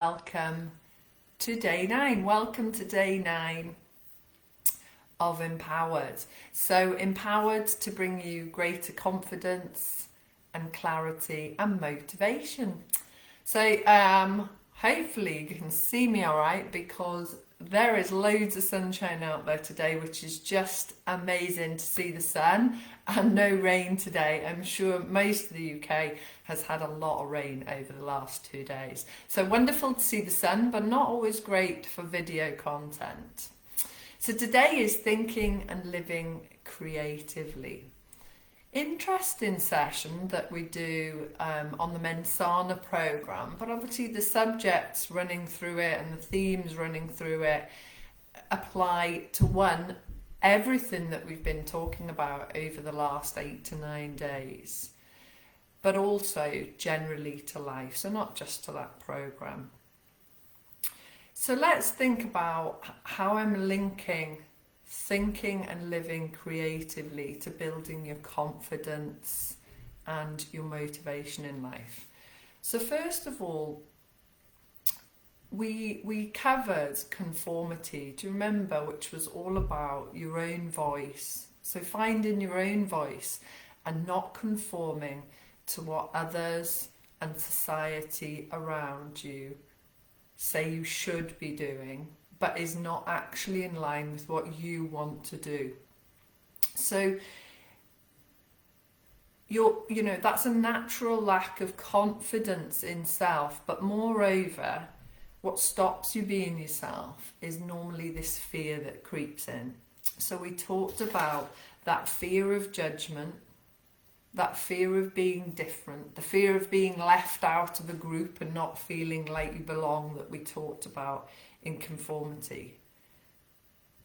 Welcome to day 9. Welcome to day 9 of Empowered. So, empowered to bring you greater confidence and clarity and motivation. So, hopefully, you can see me all right because there is loads of sunshine out there today, which is just amazing to see the sun and no rain today. I'm sure most of the UK has had a lot of rain over the last 2 days. So wonderful to see the sun, but not always great for video content. So today is thinking and living creatively. Interesting session that we do on the Mensana program, but obviously the subjects running through it and the themes running through it apply to everything that we've been talking about over the last 8 to 9 days, but also generally to life, so not just to that program. So let's think about how I'm linking thinking and living creatively to building your confidence and your motivation in life. So first of all, we covered conformity, do you remember, which was all about your own voice. So finding your own voice and not conforming to what others and society around you say you should be doing, but is not actually in line with what you want to do. So that's a natural lack of confidence in self, but moreover, what stops you being yourself is normally this fear that creeps in. So we talked about that fear of judgment, that fear of being different, the fear of being left out of a group and not feeling like you belong that we talked about in conformity.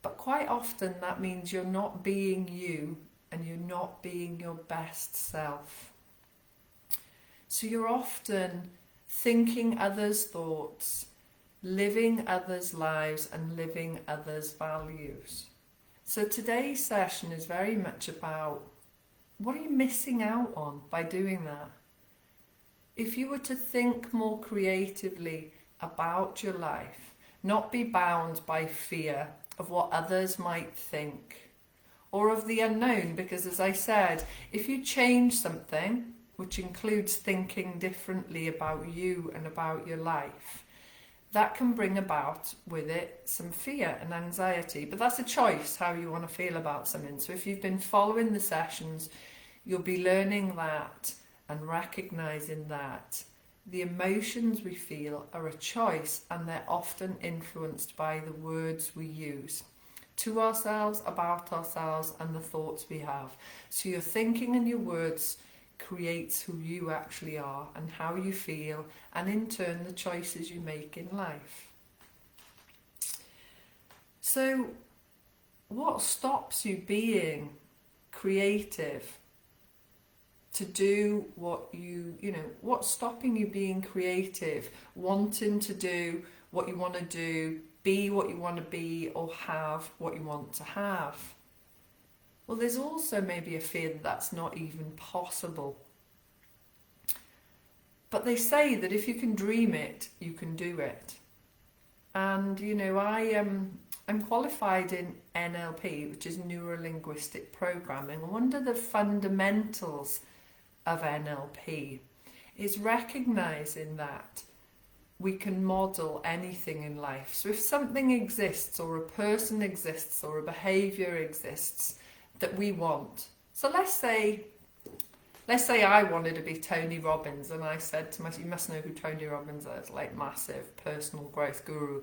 But quite often that means you're not being you and you're not being your best self. So you're often thinking others' thoughts, living others' lives and living others' values. So today's session is very much about what are you missing out on by doing that? If you were to think more creatively about your life, not be bound by fear of what others might think or of the unknown, because as I said, if you change something, which includes thinking differently about you and about your life, that can bring about with it some fear and anxiety. But that's a choice, how you want to feel about something. So if you've been following the sessions, you'll be learning that and recognizing that the emotions we feel are a choice, and they're often influenced by the words we use to ourselves, about ourselves, and the thoughts we have. So your thinking and your words creates who you actually are and how you feel, and in turn the choices you make in life. So what stops you being creative to do what's stopping you being creative, wanting to do what you want to do, be what you want to be, or have what you want to have? Well, there's also maybe a fear that that's not even possible. But they say that if you can dream it, you can do it. And, I'm qualified in NLP, which is Neuro-Linguistic Programming. And one of the fundamentals of NLP is recognizing that we can model anything in life. So if something exists, or a person exists, or a behavior exists that we want. So let's say I wanted to be Tony Robbins, and I said to myself, you must know who Tony Robbins is, like massive personal growth guru.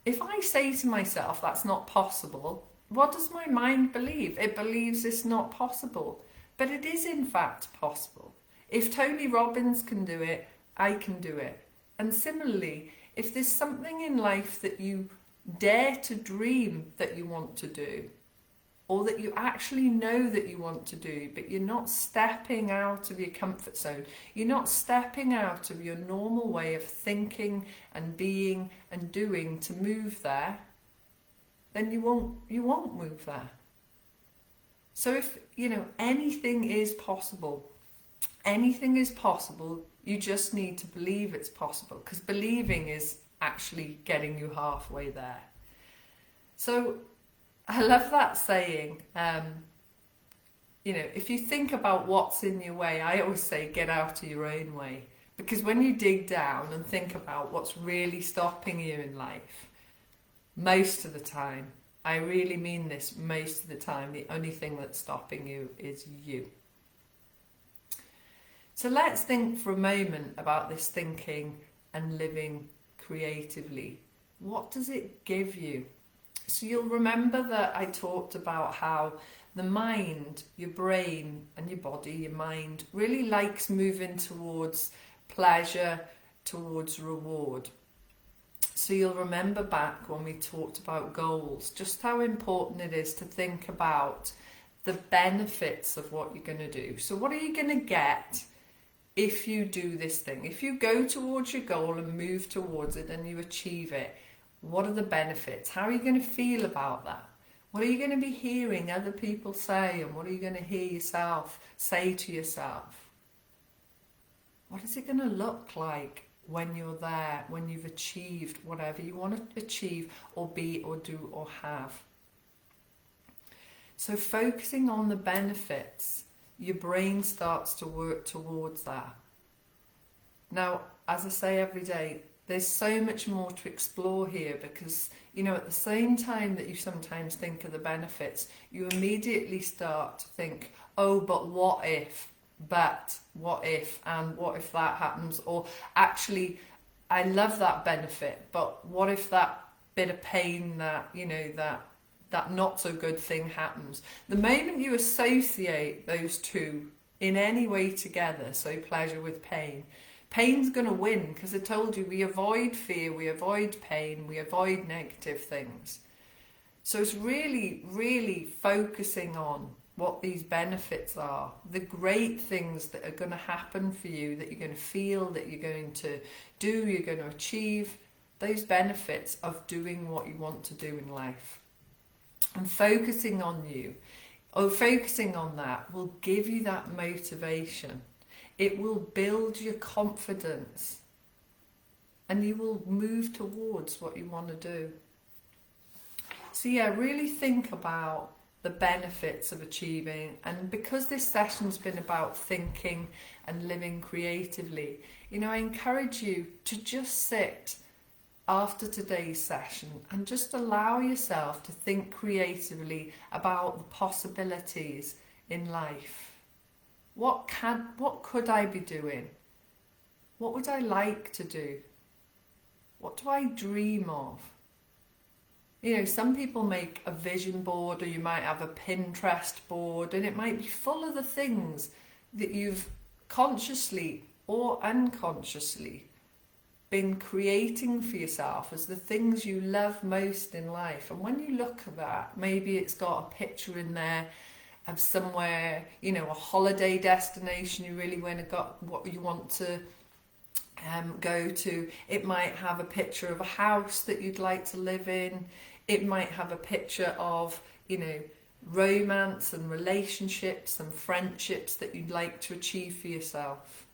If I say to myself that's not possible, what does my mind believe? It believes it's not possible. But it is in fact possible. If Tony Robbins can do it, I can do it. And similarly, if there's something in life that you dare to dream that you want to do, or that you actually know that you want to do, but you're not stepping out of your comfort zone, you're not stepping out of your normal way of thinking and being and doing to move there, then you won't move there. So if, anything is possible, anything is possible You just need to believe it's possible, because believing is actually getting you halfway there. So I love that saying. If you think about what's in your way, I always say get out of your own way. Because when you dig down and think about what's really stopping you in life, most of the time, I really mean this, most of the time, the only thing that's stopping you is you. So let's think for a moment about this thinking and living creatively. What does it give you? So you'll remember that I talked about how the mind, your brain and your body, your mind, really likes moving towards pleasure, towards reward. So you'll remember back when we talked about goals, just how important it is to think about the benefits of what you're going to do. So what are you going to get if you do this thing? If you go towards your goal and move towards it and you achieve it, what are the benefits? How are you going to feel about that? What are you going to be hearing other people say, and what are you going to hear yourself say to yourself? What is it going to look like when you're there, when you've achieved whatever you want to achieve or be or do or have? So focusing on the benefits, your brain starts to work towards that. Now, as I say every day, there's so much more to explore here, because, at the same time that you sometimes think of the benefits, you immediately start to think, oh, but what if? But what if? And what if that happens? Or actually, I love that benefit, but what if that bit of pain, that not so good thing happens? The moment you associate those two in any way together, so pleasure with pain, pain's going to win, because I told you we avoid fear, we avoid pain, we avoid negative things. So it's really, really focusing on what these benefits are, the great things that are going to happen for you, that you're going to feel, that you're going to do, you're going to achieve, those benefits of doing what you want to do in life. And focusing on you, or focusing on that, will give you that motivation. It will build your confidence, and you will move towards what you want to do. So really think about the benefits of achieving. And because this session's been about thinking and living creatively, I encourage you to just sit after today's session and just allow yourself to think creatively about the possibilities in life. What could I be doing? What would I like to do? What do I dream of? Some people make a vision board, or you might have a Pinterest board, and it might be full of the things that you've consciously or unconsciously been creating for yourself as the things you love most in life. And when you look at that, maybe it's got a picture in there of somewhere, a holiday destination you really what you want to go to. It might have a picture of a house that you'd like to live in. It might have a picture of, romance and relationships and friendships that you'd like to achieve for yourself.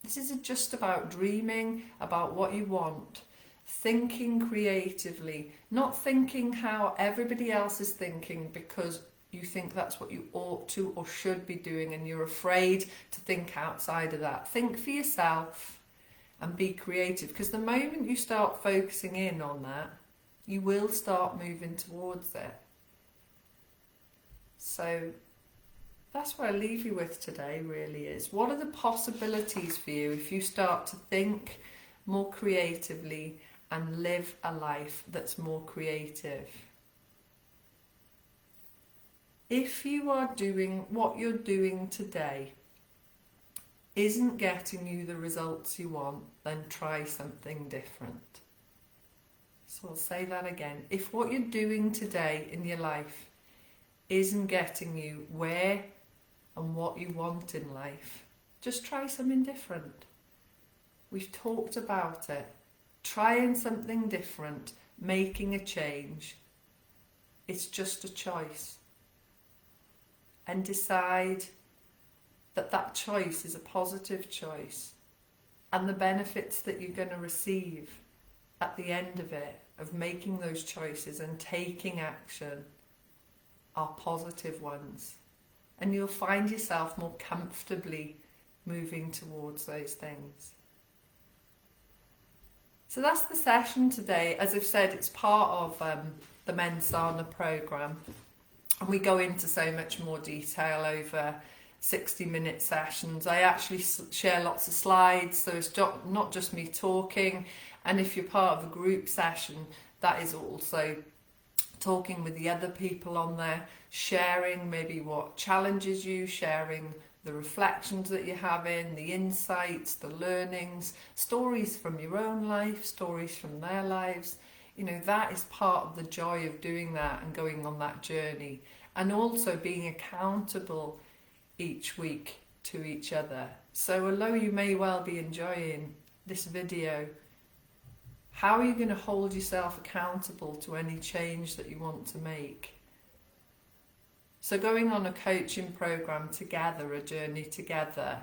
This isn't just about dreaming about what you want. Thinking creatively, not thinking how everybody else is thinking because you think that's what you ought to or should be doing, and you're afraid to think outside of that. Think for yourself and be creative, because the moment you start focusing in on that, you will start moving towards it. So that's what I leave you with today, really, is what are the possibilities for you if you start to think more creatively and live a life that's more creative? If you are doing what you're doing today isn't getting you the results you want, then try something different. So I'll say that again. If what you're doing today in your life isn't getting you where and what you want in life, just try something different. We've talked about it. Trying something different, making a change. It's just a choice. And decide that choice is a positive choice, and the benefits that you're going to receive at the end of it, of making those choices and taking action, are positive ones. And you'll find yourself more comfortably moving towards those things. So that's the session today. As I've said, it's part of the Mensana program, and we go into so much more detail over 60-minute sessions. I actually share lots of slides, so it's not just me talking. And if you're part of a group session, that is also talking with the other people on there, sharing maybe what challenges you, sharing the reflections that you're having, the insights, the learnings, stories from your own life, stories from their lives. You know, that is part of the joy of doing that and going on that journey. And also being accountable each week to each other. So although you may well be enjoying this video, how are you going to hold yourself accountable to any change that you want to make? So going on a coaching program together, a journey together,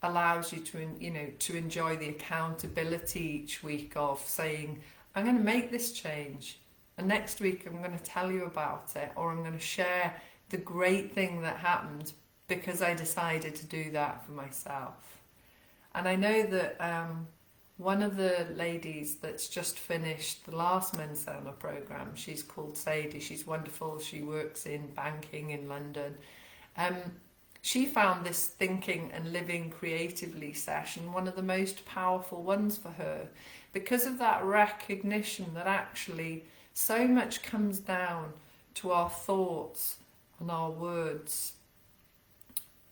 allows you to enjoy the accountability each week of saying, I'm going to make this change, and next week I'm going to tell you about it, or I'm going to share the great thing that happened because I decided to do that for myself. And I know that one of the ladies that's just finished the last Mensana program, she's called Sadie, she's wonderful, she works in banking in London. She found this thinking and living creatively session one of the most powerful ones for her, because of that recognition that actually so much comes down to our thoughts and our words.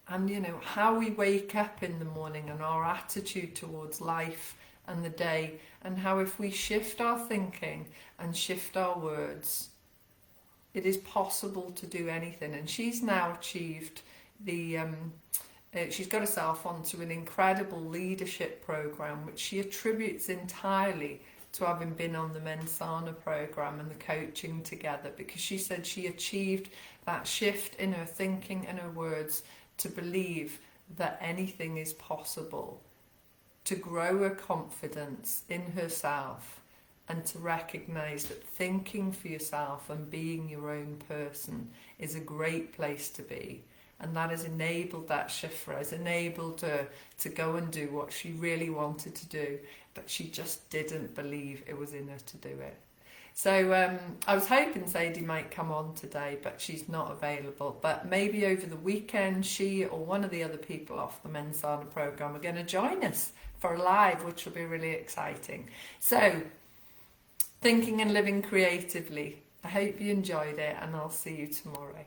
And how we wake up in the morning and our attitude towards life and the day, and how if we shift our thinking and shift our words, it is possible to do anything. And she's now achieved she's got herself onto an incredible leadership program, which she attributes entirely to having been on the Mensana program and the coaching together, because she said she achieved that shift in her thinking and her words to believe that anything is possible, to grow her confidence in herself, and to recognise that thinking for yourself and being your own person is a great place to be. And that has enabled that shift for her, has enabled her to go and do what she really wanted to do, but she just didn't believe it was in her to do it. So I was hoping Sadie might come on today, but she's not available. But maybe over the weekend, she or one of the other people off the Mensana program are going to join us for a live, which will be really exciting. So, thinking and living creatively. I hope you enjoyed it, and I'll see you tomorrow.